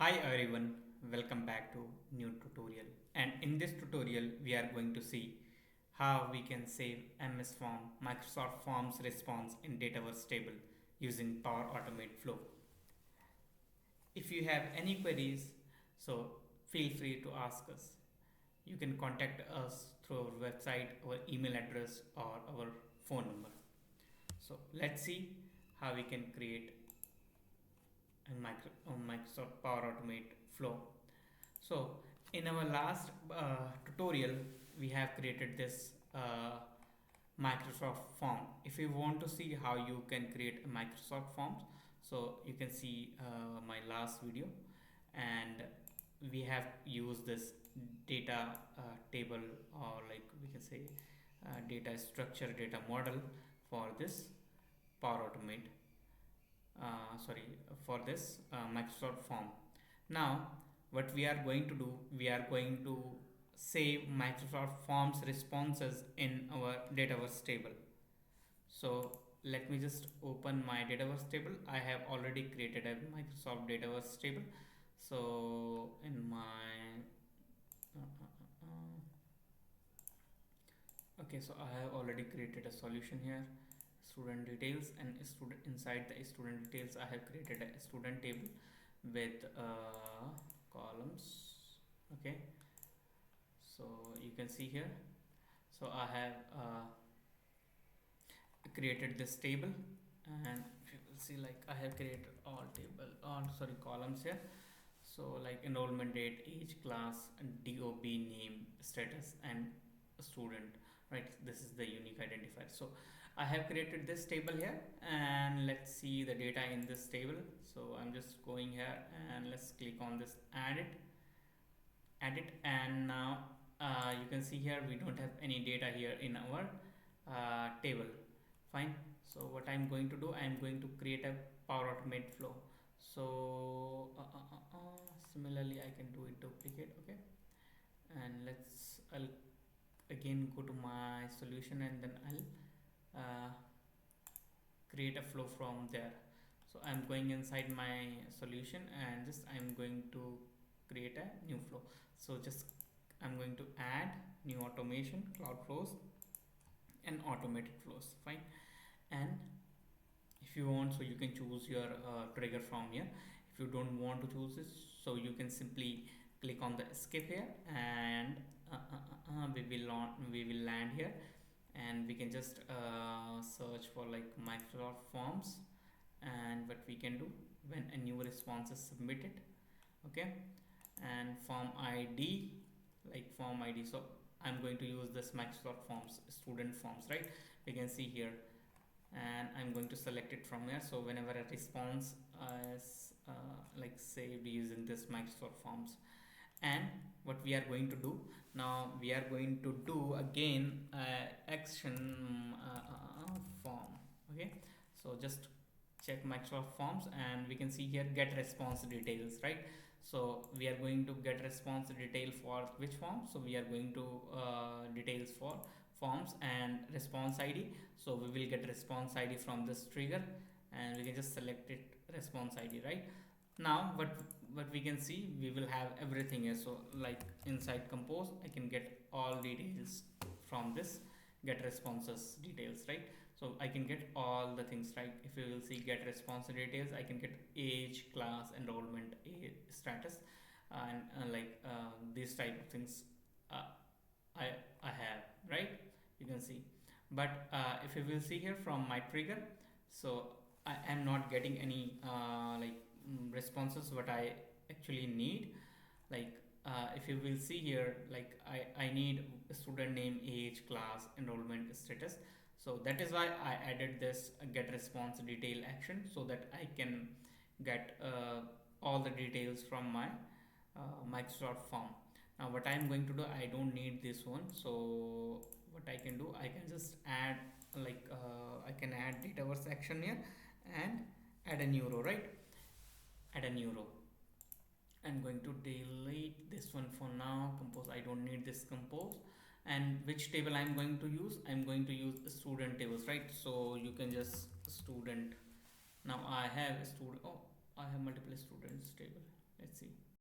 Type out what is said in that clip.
Hi everyone, welcome back to new tutorial. And in this tutorial we are going to see how we can save MS Form Microsoft Forms response in Dataverse table using Power Automate Flow. If you have any queries, so feel free to ask us. You can contact us through our website, our email address or our phone number. So let's see how we can create Microsoft Power Automate Flow. So in our last tutorial, we have created this Microsoft form. If you want to see how you can create a Microsoft forms, so you can see my last video, and we have used this data table, or like we can say data structure, data model for this Power Automate. Sorry, for this Microsoft form. Now what we are going to do, we are going to save Microsoft Forms responses in our Dataverse table. So let me just open my Dataverse table. I have already created a Microsoft Dataverse table. So in my okay, so I have already created a solution here, student details, and student inside the student details I have created a student table with columns. Okay, so you can see here, so I have created this table, and if you will see, like I have created all table all sorry columns here. So like enrollment date, age, class, and DOB, name, status, and student, right? This is the unique identifier. So I have created this table here, and let's see the data in this table. So I'm just going here and let's click on this edit, and now you can see here we don't have any data here in our table. Fine. So what I'm going to do, I'm going to create a Power Automate flow. So similarly I can do it duplicate. Okay, and I'll again go to my solution, and then I'll create a flow from there. So I'm going inside my solution, and just I'm going to create a new flow. So just I'm going to add new automation, cloud flows, and automated flows. Fine. And if you want, so you can choose your trigger from here. If you don't want to choose this, so you can simply click on the escape here, and we will land here, and we can just search for like Microsoft Forms, and what we can do when a new response is submitted. Okay, and form ID, like form ID. So I'm going to use this Microsoft Forms student forms, right? We can see here, and I'm going to select it from here. So whenever a response is like saved using this Microsoft Forms, and what we are going to do now, we are going to do again action form. Okay, so just check Microsoft Forms, and we can see here get response details, right? So we are going to get response detail for which form? So we are going to details for forms and response ID. So we will get response ID from this trigger, and we can just select it response ID, right? Now what we can see, we will have everything here. So like inside compose, I can get all details from this get responses details, right? So I can get all the things, right? If you will see get response details, I can get age, class, enrollment, status, and these type of things uh, I have, right? You can see. But if you will see here from my trigger, so I am not getting any responses what I actually need. Like if you will see here, like I need student name, age, class, enrollment, status. So that is why I added this get response detail action, so that I can get all the details from my Microsoft form. Now what I'm going to do, I don't need this one. So what I can do, I can just add I can add Dataverse action here, and add a new row, right? Add a new row. I'm going to delete this one for now. Compose, I don't need this compose. And which table I'm going to use? I'm going to use student tables, right? So you can just student. Now I have a student. Oh, I have multiple students table.